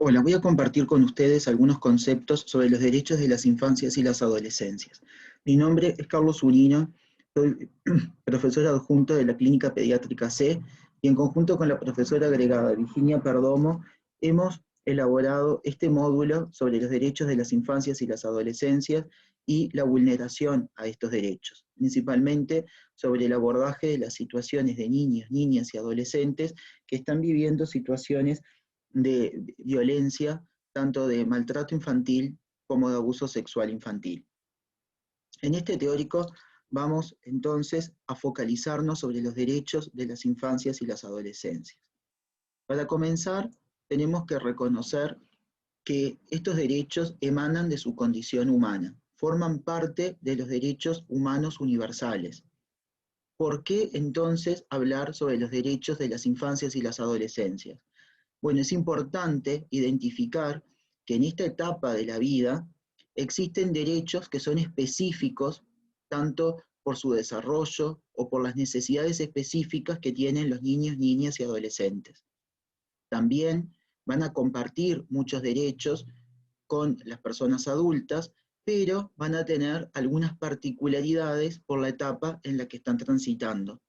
Hola, voy a compartir con ustedes algunos conceptos sobre los derechos de las infancias y las adolescencias. Mi nombre es Carlos Urino, soy profesor adjunto de la Clínica Pediátrica C y en conjunto con la profesora agregada Virginia Perdomo hemos elaborado este módulo sobre los derechos de las infancias y las adolescencias y la vulneración a estos derechos, principalmente sobre el abordaje de las situaciones de niños, niñas y adolescentes que están viviendo situaciones de violencia, tanto de maltrato infantil como de abuso sexual infantil. En este teórico vamos entonces a focalizarnos sobre los derechos de las infancias y las adolescencias. Para comenzar, tenemos que reconocer que estos derechos emanan de su condición humana, forman parte de los derechos humanos universales. ¿Por qué entonces hablar sobre los derechos de las infancias y las adolescencias? Bueno, es importante identificar que en esta etapa de la vida existen derechos que son específicos tanto por su desarrollo o por las necesidades específicas que tienen los niños, niñas y adolescentes. También van a compartir muchos derechos con las personas adultas, pero van a tener algunas particularidades por la etapa en la que están transitando.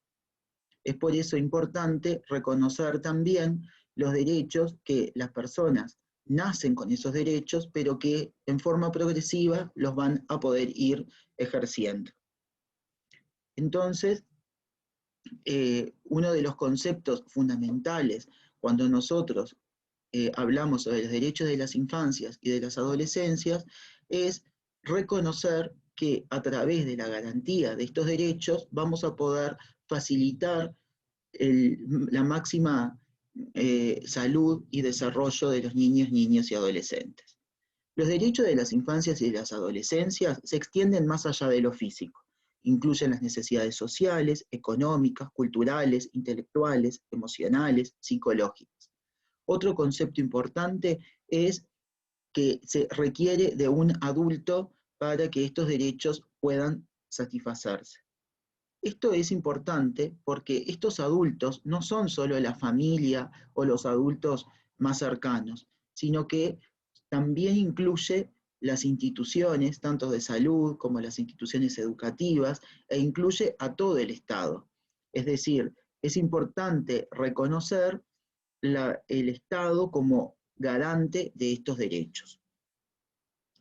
Es por eso importante reconocer también los derechos que las personas nacen con esos derechos, pero que en forma progresiva los van a poder ir ejerciendo. Entonces, uno de los conceptos fundamentales cuando nosotros hablamos sobre los derechos de las infancias y de las adolescencias es reconocer que a través de la garantía de estos derechos vamos a poder facilitar la máxima salud y desarrollo de los niños, niñas y adolescentes. Los derechos de las infancias y de las adolescencias se extienden más allá de lo físico. Incluyen las necesidades sociales, económicas, culturales, intelectuales, emocionales, psicológicas. Otro concepto importante es que se requiere de un adulto para que estos derechos puedan satisfacerse. Esto es importante porque estos adultos no son solo la familia o los adultos más cercanos, sino que también incluye las instituciones, tanto de salud como las instituciones educativas, e incluye a todo el Estado. Es decir, es importante reconocer el Estado como garante de estos derechos.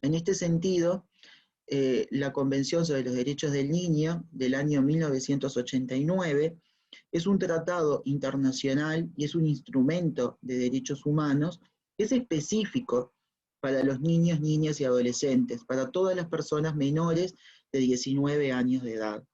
En este sentido, la Convención sobre los Derechos del Niño del año 1989 es un tratado internacional y es un instrumento de derechos humanos que es específico para los niños, niñas y adolescentes, para todas las personas menores de 19 años de edad,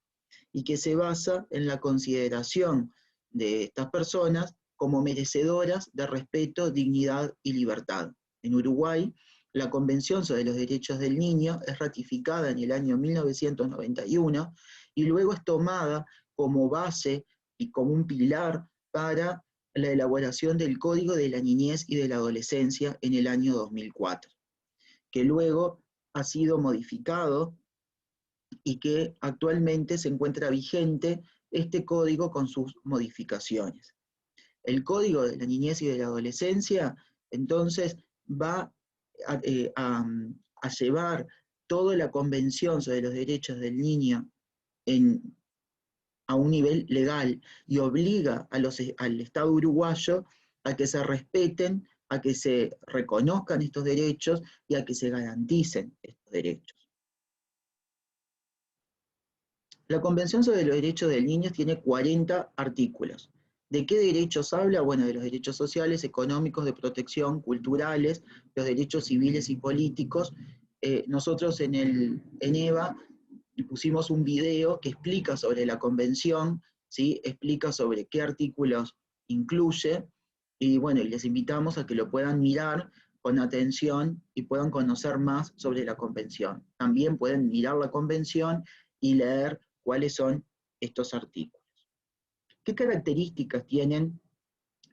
y que se basa en la consideración de estas personas como merecedoras de respeto, dignidad y libertad. En Uruguay, la Convención sobre los Derechos del Niño es ratificada en el año 1991 y luego es tomada como base y como un pilar para la elaboración del Código de la Niñez y de la Adolescencia en el año 2004, que luego ha sido modificado y que actualmente se encuentra vigente este código con sus modificaciones. El Código de la Niñez y de la Adolescencia, entonces, va a llevar toda la Convención sobre los Derechos del Niño a un nivel legal y obliga al Estado uruguayo a que se respeten, a que se reconozcan estos derechos y a que se garanticen estos derechos. La Convención sobre los Derechos del Niño tiene 40 artículos. ¿De qué derechos habla? Bueno, de los derechos sociales, económicos, de protección, culturales, los derechos civiles y políticos. Nosotros en EVA pusimos un video que explica sobre la Convención, ¿sí? Explica sobre qué artículos incluye, y bueno, les invitamos a que lo puedan mirar con atención y puedan conocer más sobre la Convención. También pueden mirar la Convención y leer cuáles son estos artículos. ¿Qué características tienen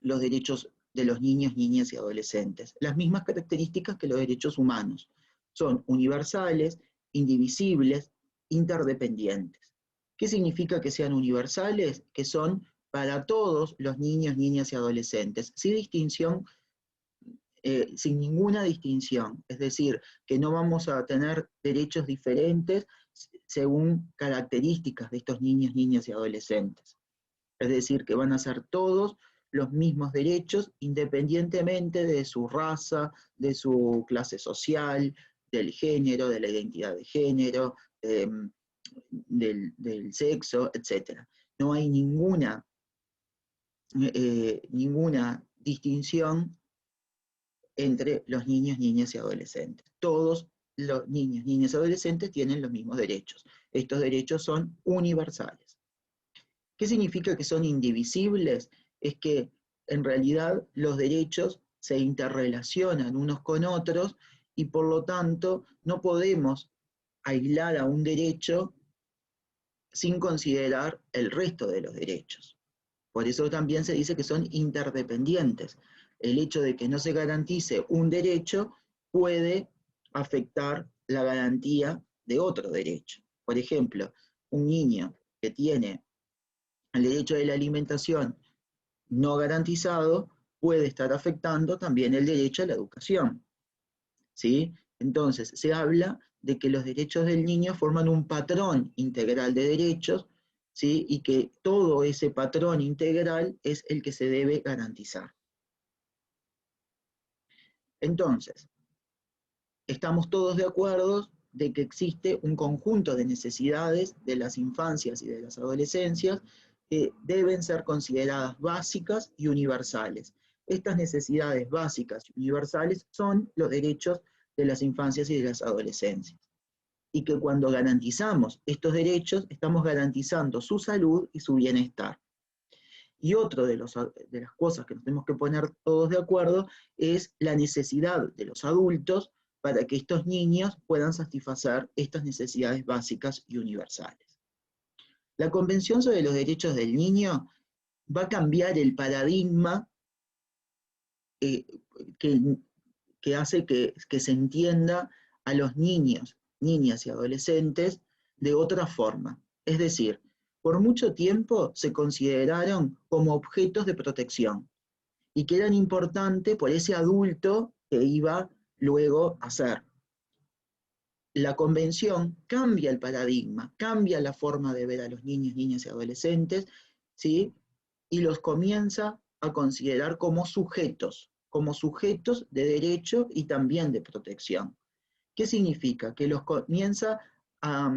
los derechos de los niños, niñas y adolescentes? Las mismas características que los derechos humanos. Son universales, indivisibles, interdependientes. ¿Qué significa que sean universales? Que son para todos los niños, niñas y adolescentes, sin distinción sin ninguna distinción, es decir, que no vamos a tener derechos diferentes según características de estos niños, niñas y adolescentes. Es decir, que van a ser todos los mismos derechos independientemente de su raza, de su clase social, del género, de la identidad de género, del sexo, etc. No hay ninguna distinción entre los niños, niñas y adolescentes. Todos los niños, niñas y adolescentes tienen los mismos derechos. Estos derechos son universales. ¿Qué significa que son indivisibles? Es que en realidad los derechos se interrelacionan unos con otros y por lo tanto no podemos aislar a un derecho sin considerar el resto de los derechos. Por eso también se dice que son interdependientes. El hecho de que no se garantice un derecho puede afectar la garantía de otro derecho. Por ejemplo, un niño que tiene el derecho de la alimentación no garantizado puede estar afectando también el derecho a la educación, ¿sí? Entonces, se habla de que los derechos del niño forman un patrón integral de derechos, ¿sí? Y que todo ese patrón integral es el que se debe garantizar. Entonces, estamos todos de acuerdo de que existe un conjunto de necesidades de las infancias y de las adolescencias que deben ser consideradas básicas y universales. Estas necesidades básicas y universales son los derechos de las infancias y de las adolescencias. Y que cuando garantizamos estos derechos, estamos garantizando su salud y su bienestar. Y otro de las cosas que nos tenemos que poner todos de acuerdo es la necesidad de los adultos para que estos niños puedan satisfacer estas necesidades básicas y universales. La Convención sobre los Derechos del Niño va a cambiar el paradigma que hace que se entienda a los niños, niñas y adolescentes de otra forma. Es decir, por mucho tiempo se consideraron como objetos de protección y que eran importantes por ese adulto que iba luego a ser. La Convención cambia el paradigma, cambia la forma de ver a los niños, niñas y adolescentes, ¿sí? Y los comienza a considerar como sujetos de derecho y también de protección. ¿Qué significa? Que los comienza a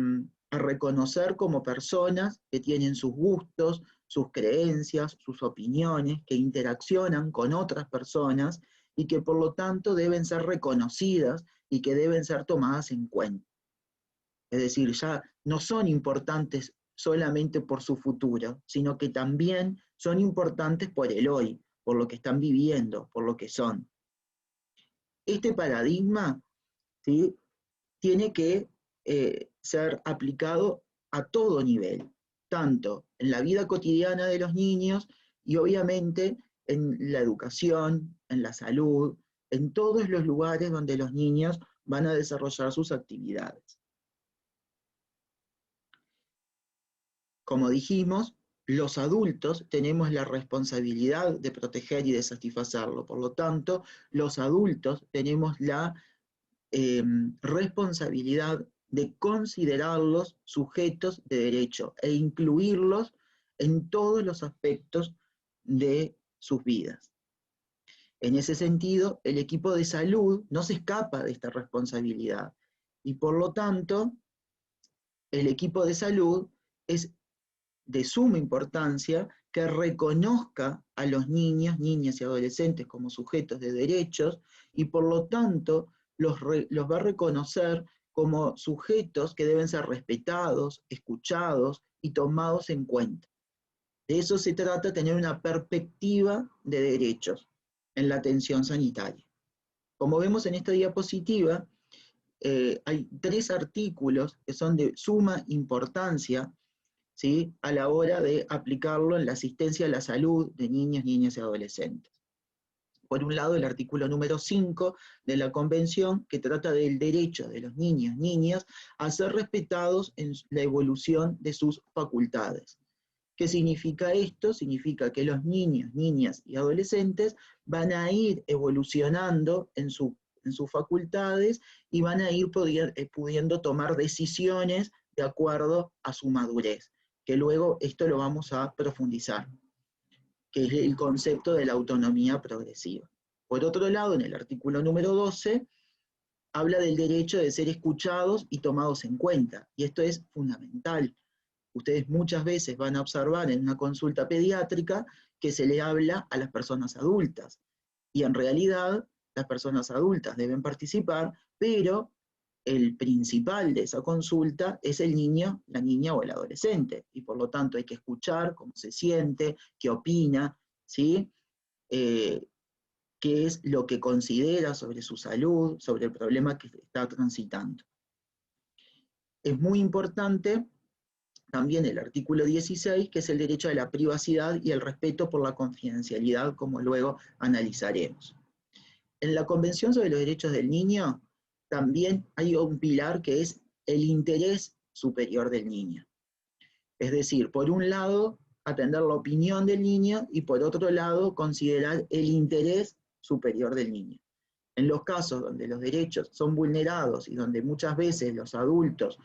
reconocer como personas que tienen sus gustos, sus creencias, sus opiniones, que interaccionan con otras personas y que por lo tanto deben ser reconocidas y que deben ser tomadas en cuenta. Es decir, ya no son importantes solamente por su futuro, sino que también son importantes por el hoy, por lo que están viviendo, por lo que son. Este paradigma, ¿sí?, tiene que ser aplicado a todo nivel, tanto en la vida cotidiana de los niños y obviamente en la educación, en la salud, en todos los lugares donde los niños van a desarrollar sus actividades. Como dijimos, los adultos tenemos la responsabilidad de proteger y de satisfacerlo. Por lo tanto, los adultos tenemos la responsabilidad de considerarlos sujetos de derecho e incluirlos en todos los aspectos de sus vidas. En ese sentido, el equipo de salud no se escapa de esta responsabilidad y por lo tanto, el equipo de salud es de suma importancia que reconozca a los niños, niñas y adolescentes como sujetos de derechos y por lo tanto los va a reconocer como sujetos que deben ser respetados, escuchados y tomados en cuenta. De eso se trata, tener una perspectiva de derechos en la atención sanitaria. Como vemos en esta diapositiva, hay 3 artículos que son de suma importancia, ¿sí?, a la hora de aplicarlo en la asistencia a la salud de niños, niñas y adolescentes. Por un lado, el artículo número 5 de la Convención, que trata del derecho de los niños, niñas, a ser respetados en la evolución de sus facultades. ¿Qué significa esto? Significa que los niños, niñas y adolescentes van a ir evolucionando en sus facultades y van a ir pudiendo tomar decisiones de acuerdo a su madurez, que luego esto lo vamos a profundizar, que es el concepto de la autonomía progresiva. Por otro lado, en el artículo número 12, habla del derecho de ser escuchados y tomados en cuenta, y esto es fundamental. Ustedes muchas veces van a observar en una consulta pediátrica que se le habla a las personas adultas, y en realidad las personas adultas deben participar, pero el principal de esa consulta es el niño, la niña o el adolescente, y por lo tanto hay que escuchar cómo se siente, qué opina, ¿sí? Qué es lo que considera sobre su salud, sobre el problema que está transitando. Es muy importante también el artículo 16, que es el derecho a la privacidad y el respeto por la confidencialidad, como luego analizaremos. En la Convención sobre los Derechos del Niño también hay un pilar que es el interés superior del niño. Es decir, por un lado, atender la opinión del niño y por otro lado, considerar el interés superior del niño. En los casos donde los derechos son vulnerados y donde muchas veces los adultos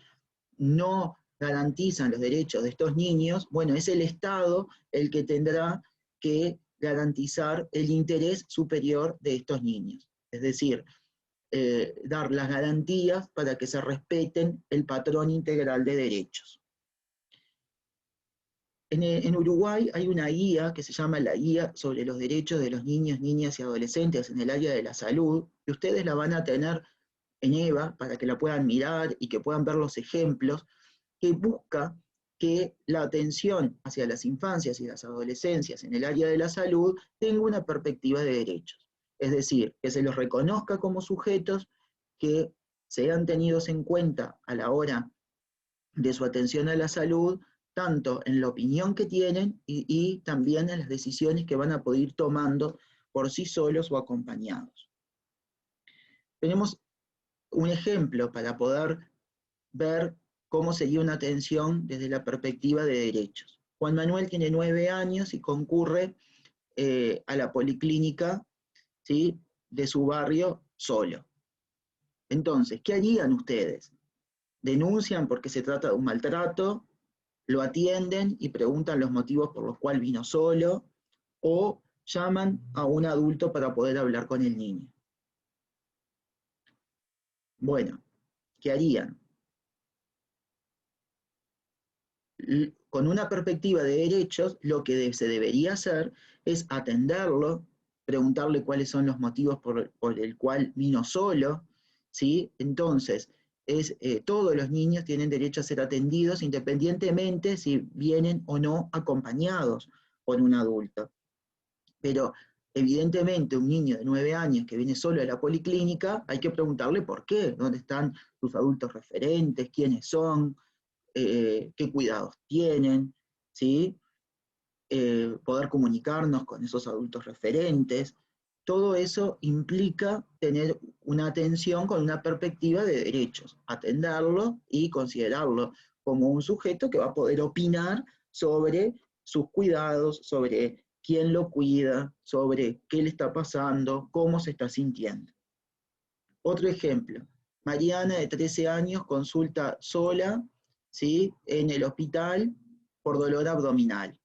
no garantizan los derechos de estos niños, bueno, es el Estado el que tendrá que garantizar el interés superior de estos niños. Es decir, dar las garantías para que se respeten el patrón integral de derechos. En Uruguay hay una guía que se llama la Guía sobre los Derechos de los Niños, Niñas y Adolescentes en el área de la salud, y ustedes la van a tener en EVA para que la puedan mirar y que puedan ver los ejemplos, que busca que la atención hacia las infancias y las adolescencias en el área de la salud tenga una perspectiva de derechos. Es decir, que se los reconozca como sujetos, que sean tenidos en cuenta a la hora de su atención a la salud, tanto en la opinión que tienen y también en las decisiones que van a poder ir tomando por sí solos o acompañados. Tenemos un ejemplo para poder ver cómo sería una atención desde la perspectiva de derechos. Juan Manuel tiene 9 años y concurre a la policlínica, ¿sí?, de su barrio solo. Entonces, ¿qué harían ustedes? ¿Denuncian porque se trata de un maltrato? ¿Lo atienden y preguntan los motivos por los cuales vino solo? ¿O llaman a un adulto para poder hablar con el niño? Bueno, ¿qué harían? Con una perspectiva de derechos, lo que se debería hacer es atenderlo, preguntarle cuáles son los motivos por el cual vino solo, ¿sí? Entonces, todos los niños tienen derecho a ser atendidos independientemente si vienen o no acompañados por un adulto. Pero evidentemente un niño de 9 años que viene solo a la policlínica, hay que preguntarle por qué, dónde están sus adultos referentes, quiénes son, qué cuidados tienen, ¿sí? Poder comunicarnos con esos adultos referentes. Todo eso implica tener una atención con una perspectiva de derechos, atenderlo y considerarlo como un sujeto que va a poder opinar sobre sus cuidados, sobre quién lo cuida, sobre qué le está pasando, cómo se está sintiendo. Otro ejemplo, Mariana de 13 años consulta sola, ¿sí?, en el hospital por dolor abdominal.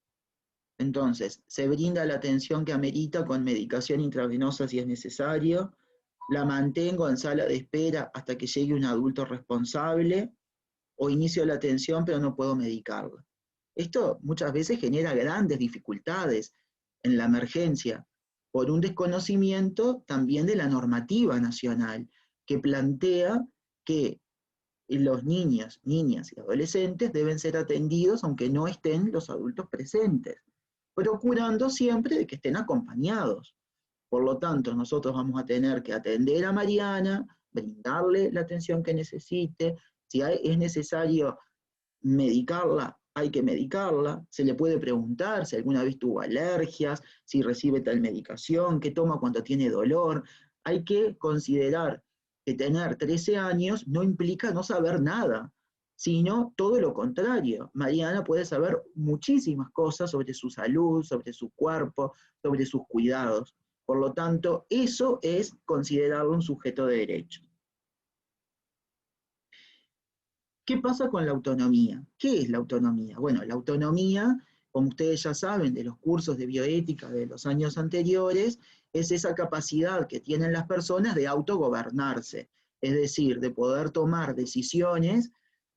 Entonces, se brinda la atención que amerita con medicación intravenosa si es necesario, la mantengo en sala de espera hasta que llegue un adulto responsable, o inicio la atención pero no puedo medicarla. Esto muchas veces genera grandes dificultades en la emergencia, por un desconocimiento también de la normativa nacional, que plantea que los niños, niñas y adolescentes deben ser atendidos aunque no estén los adultos presentes, procurando siempre de que estén acompañados. Por lo tanto, nosotros vamos a tener que atender a Mariana, brindarle la atención que necesite, si es necesario medicarla, hay que medicarla, se le puede preguntar si alguna vez tuvo alergias, si recibe tal medicación, qué toma cuando tiene dolor. Hay que considerar que tener 13 años no implica no saber nada, sino todo lo contrario. Mariana puede saber muchísimas cosas sobre su salud, sobre su cuerpo, sobre sus cuidados. Por lo tanto, eso es considerarlo un sujeto de derecho. ¿Qué pasa con la autonomía? ¿Qué es la autonomía? Bueno, la autonomía, como ustedes ya saben de los cursos de bioética de los años anteriores, es esa capacidad que tienen las personas de autogobernarse, es decir, de poder tomar decisiones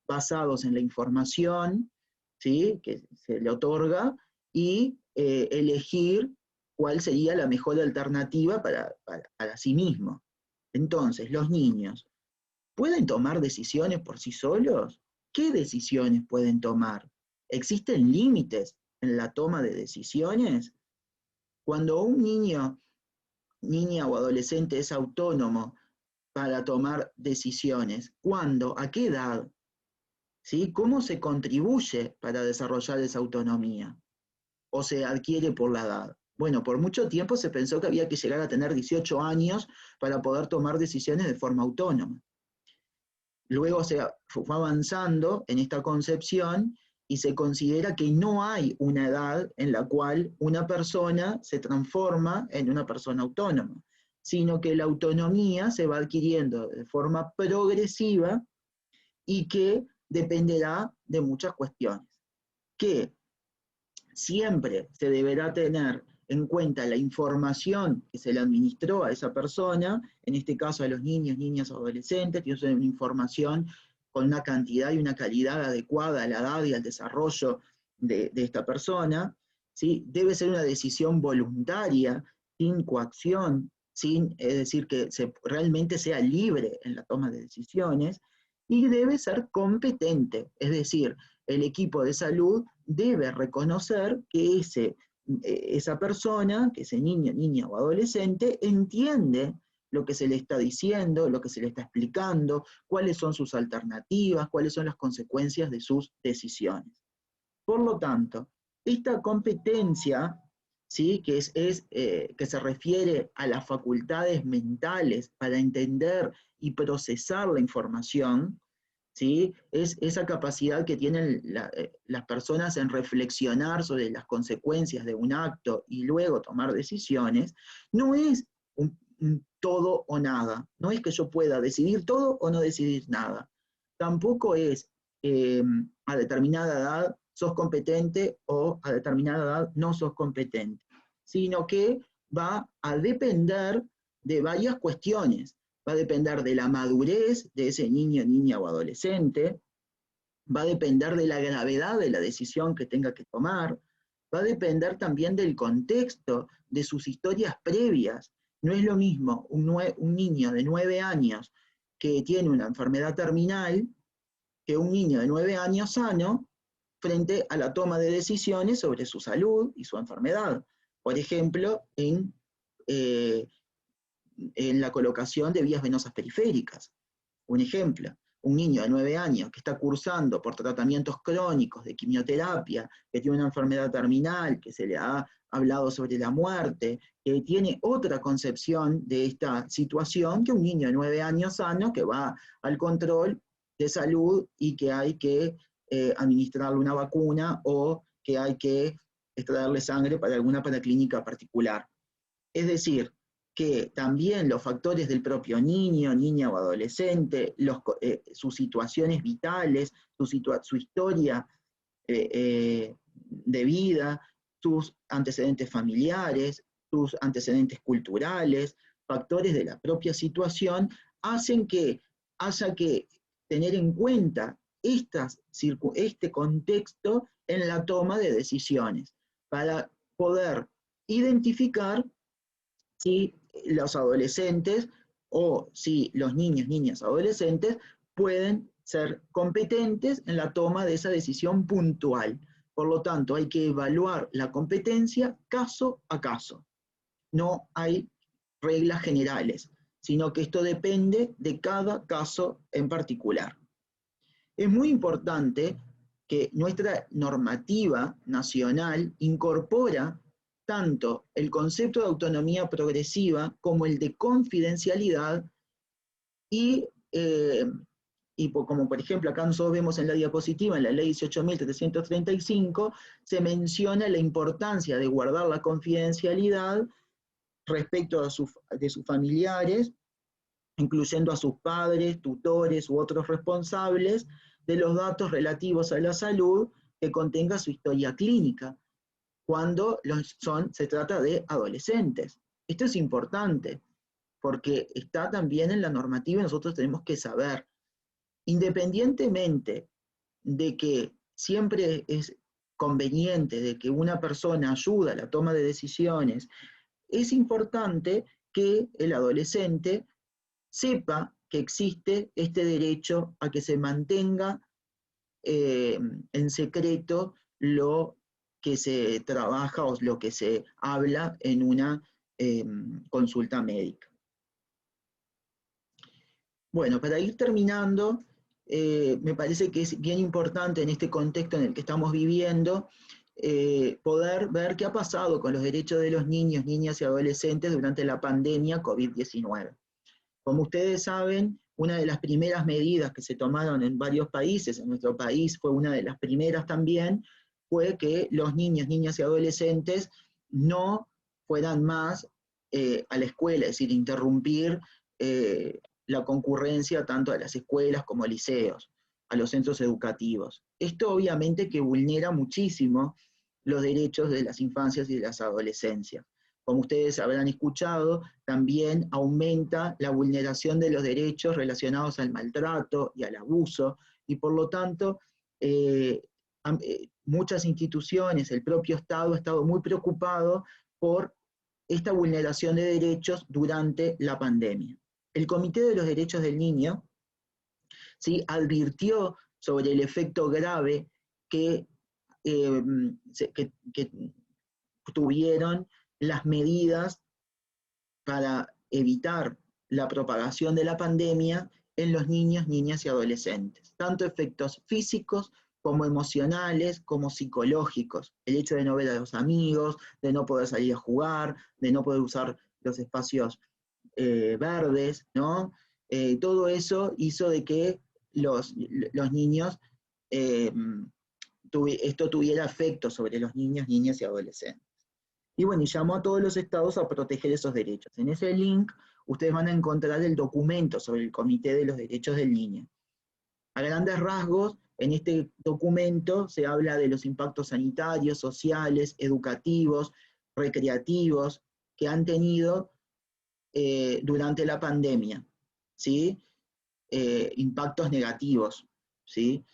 basados en la información, ¿sí?, que se le otorga, y elegir cuál sería la mejor alternativa para sí mismo. Entonces, los niños, ¿pueden tomar decisiones por sí solos? ¿Qué decisiones pueden tomar? ¿Existen límites en la toma de decisiones? Cuando un niño, niña o adolescente es autónomo para tomar decisiones, ¿cuándo? ¿A qué edad? ¿Sí? ¿Cómo se contribuye para desarrollar esa autonomía? ¿O se adquiere por la edad? Bueno, por mucho tiempo se pensó que había que llegar a tener 18 años para poder tomar decisiones de forma autónoma. Luego se fue avanzando en esta concepción y se considera que no hay una edad en la cual una persona se transforma en una persona autónoma, sino que la autonomía se va adquiriendo de forma progresiva y que dependerá de muchas cuestiones. Que siempre se deberá tener en cuenta la información que se le administró a esa persona, en este caso a los niños, niñas, adolescentes, tiene una información con una cantidad y una calidad adecuada a la edad y al desarrollo de esta persona, ¿sí? Debe ser una decisión voluntaria, sin coacción, es decir, que realmente sea libre en la toma de decisiones, y debe ser competente, es decir, el equipo de salud debe reconocer que esa persona, que ese niño, niña o adolescente, entiende lo que se le está diciendo, lo que se le está explicando, cuáles son sus alternativas, cuáles son las consecuencias de sus decisiones. Por lo tanto, esta competencia, ¿sí?, que se refiere a las facultades mentales para entender y procesar la información, ¿sí?, es esa capacidad que tienen las personas en reflexionar sobre las consecuencias de un acto y luego tomar decisiones. No es un todo o nada, no es que yo pueda decidir todo o no decidir nada. Tampoco es a determinada edad sos competente o a determinada edad no sos competente, sino que va a depender de varias cuestiones. Va a depender de la madurez de ese niño, niña o adolescente, va a depender de la gravedad de la decisión que tenga que tomar, va a depender también del contexto, de sus historias previas. No es lo mismo un niño de 9 años que tiene una enfermedad terminal que un niño de 9 años sano frente a la toma de decisiones sobre su salud y su enfermedad. Por ejemplo, en la colocación de vías venosas periféricas. Un ejemplo, un niño de 9 años que está cursando por tratamientos crónicos de quimioterapia, que tiene una enfermedad terminal, que se le ha hablado sobre la muerte, que tiene otra concepción de esta situación que un niño de 9 años sano que va al control de salud y que hay que administrarle una vacuna o que hay que extraerle sangre para alguna paraclínica particular. Es decir, que también los factores del propio niño, niña o adolescente, sus situaciones vitales, su historia de vida, sus antecedentes familiares, sus antecedentes culturales, factores de la propia situación, hacen que haya que tener en cuenta este contexto en la toma de decisiones, para poder identificar si los adolescentes o si los niños, niñas, adolescentes pueden ser competentes en la toma de esa decisión puntual. Por lo tanto, hay que evaluar la competencia caso a caso. No hay reglas generales, sino que esto depende de cada caso en particular. Es muy importante que nuestra normativa nacional incorpora tanto el concepto de autonomía progresiva como el de confidencialidad y y como por ejemplo acá nosotros vemos en la diapositiva, en la ley 18.335, se menciona la importancia de guardar la confidencialidad respecto de sus familiares, incluyendo a sus padres, tutores u otros responsables, de los datos relativos a la salud que contenga su historia clínica, cuando se trata de adolescentes. Esto es importante, porque está también en la normativa y nosotros tenemos que saber, independientemente de que siempre es conveniente de que una persona ayude a la toma de decisiones, es importante que el adolescente sepa que existe este derecho a que se mantenga en secreto lo que se trabaja o lo que se habla en una consulta médica. Bueno, para ir terminando, me parece que es bien importante en este contexto en el que estamos viviendo poder ver qué ha pasado con los derechos de los niños, niñas y adolescentes durante la pandemia COVID-19. Como ustedes saben, una de las primeras medidas que se tomaron en varios países, en nuestro país fue una de las primeras también, fue que los niños, niñas y adolescentes no fueran más a la escuela, es decir, interrumpir la concurrencia tanto a las escuelas como a liceos, a los centros educativos. Esto obviamente que vulnera muchísimo los derechos de las infancias y de las adolescencias. Como ustedes habrán escuchado, también aumenta la vulneración de los derechos relacionados al maltrato y al abuso, y por lo tanto, muchas instituciones, el propio Estado ha estado muy preocupado por esta vulneración de derechos durante la pandemia. El Comité de los Derechos del Niño, ¿sí?, advirtió sobre el efecto grave que tuvieron las medidas para evitar la propagación de la pandemia en los niños, niñas y adolescentes, tanto efectos físicos como emocionales, como psicológicos. El hecho de no ver a los amigos, de no poder salir a jugar, de no poder usar los espacios verdes, ¿no? Todo eso hizo de que los niños, esto tuviera efecto sobre los niños, niñas y adolescentes. Y bueno, y llamó a todos los estados a proteger esos derechos. En ese link ustedes van a encontrar el documento sobre el Comité de los Derechos del Niño. A grandes rasgos, en este documento se habla de los impactos sanitarios, sociales, educativos, recreativos que han tenido durante la pandemia, ¿sí? Impactos negativos, ¿sí?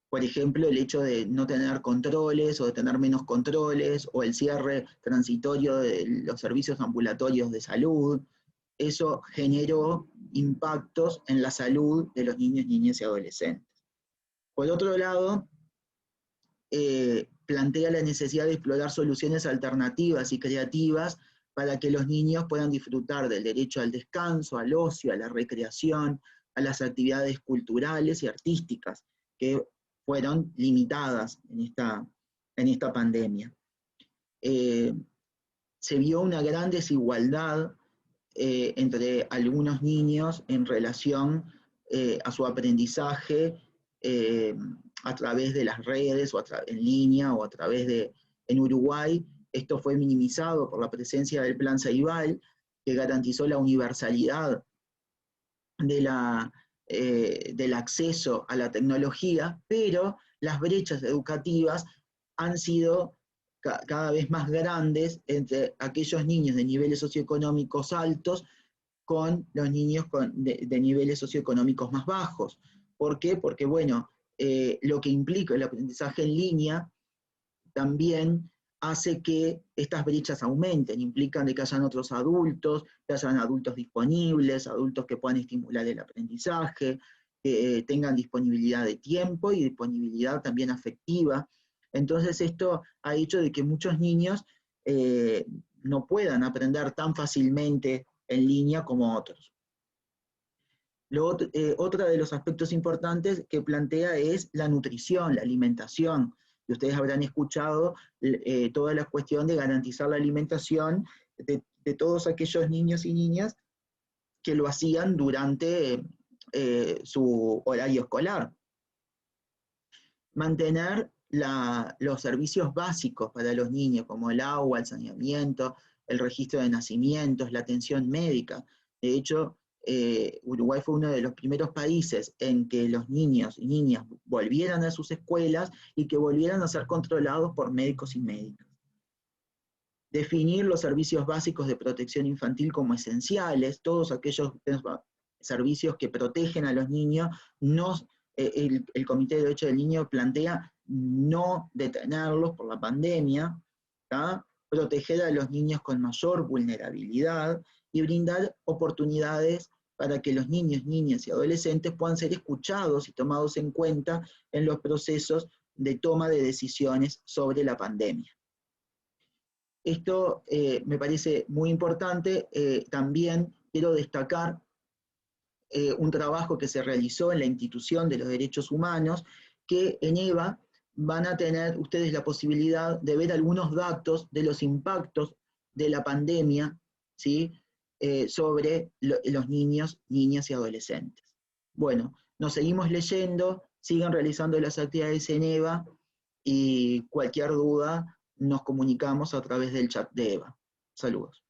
Por ejemplo, el hecho de no tener controles o de tener menos controles, o el cierre transitorio de los servicios ambulatorios de salud, eso generó impactos en la salud de los niños, niñas y adolescentes. Por otro lado, plantea la necesidad de explorar soluciones alternativas y creativas para que los niños puedan disfrutar del derecho al descanso, al ocio, a la recreación, a las actividades culturales y artísticas, que fueron limitadas en esta pandemia. Se vio una gran desigualdad entre algunos niños en relación a su aprendizaje a través de las redes, o en línea, o a través en Uruguay, esto fue minimizado por la presencia del Plan Ceibal, que garantizó la universalidad del acceso a la tecnología, pero las brechas educativas han sido cada vez más grandes entre aquellos niños de niveles socioeconómicos altos con los niños de niveles socioeconómicos más bajos. ¿Por qué? Porque, bueno, lo que implica el aprendizaje en línea también hace que estas brechas aumenten, implican de que hayan otros adultos, que hayan adultos disponibles, adultos que puedan estimular el aprendizaje, que tengan disponibilidad de tiempo y disponibilidad también afectiva. Entonces esto ha hecho de que muchos niños no puedan aprender tan fácilmente en línea como otros. Otro de los aspectos importantes que plantea es la nutrición, la alimentación. Y ustedes habrán escuchado toda la cuestión de garantizar la alimentación de todos aquellos niños y niñas que lo hacían durante su horario escolar. Mantener los servicios básicos para los niños, como el agua, el saneamiento, el registro de nacimientos, la atención médica. De hecho, Uruguay fue uno de los primeros países en que los niños y niñas volvieran a sus escuelas y que volvieran a ser controlados por médicos y médicas. Definir los servicios básicos de protección infantil como esenciales, todos aquellos servicios que protegen a los niños, el Comité de Derechos del Niño plantea no detenerlos por la pandemia, ¿tá? Proteger a los niños con mayor vulnerabilidad y brindar oportunidades para que los niños, niñas y adolescentes puedan ser escuchados y tomados en cuenta en los procesos de toma de decisiones sobre la pandemia. Esto me parece muy importante. También quiero destacar un trabajo que se realizó en la Institución de los Derechos Humanos, que en EVA van a tener ustedes la posibilidad de ver algunos datos de los impactos de la pandemia, ¿sí? Sobre los niños, niñas y adolescentes. Bueno, nos seguimos leyendo, sigan realizando las actividades en EVA y cualquier duda nos comunicamos a través del chat de EVA. Saludos.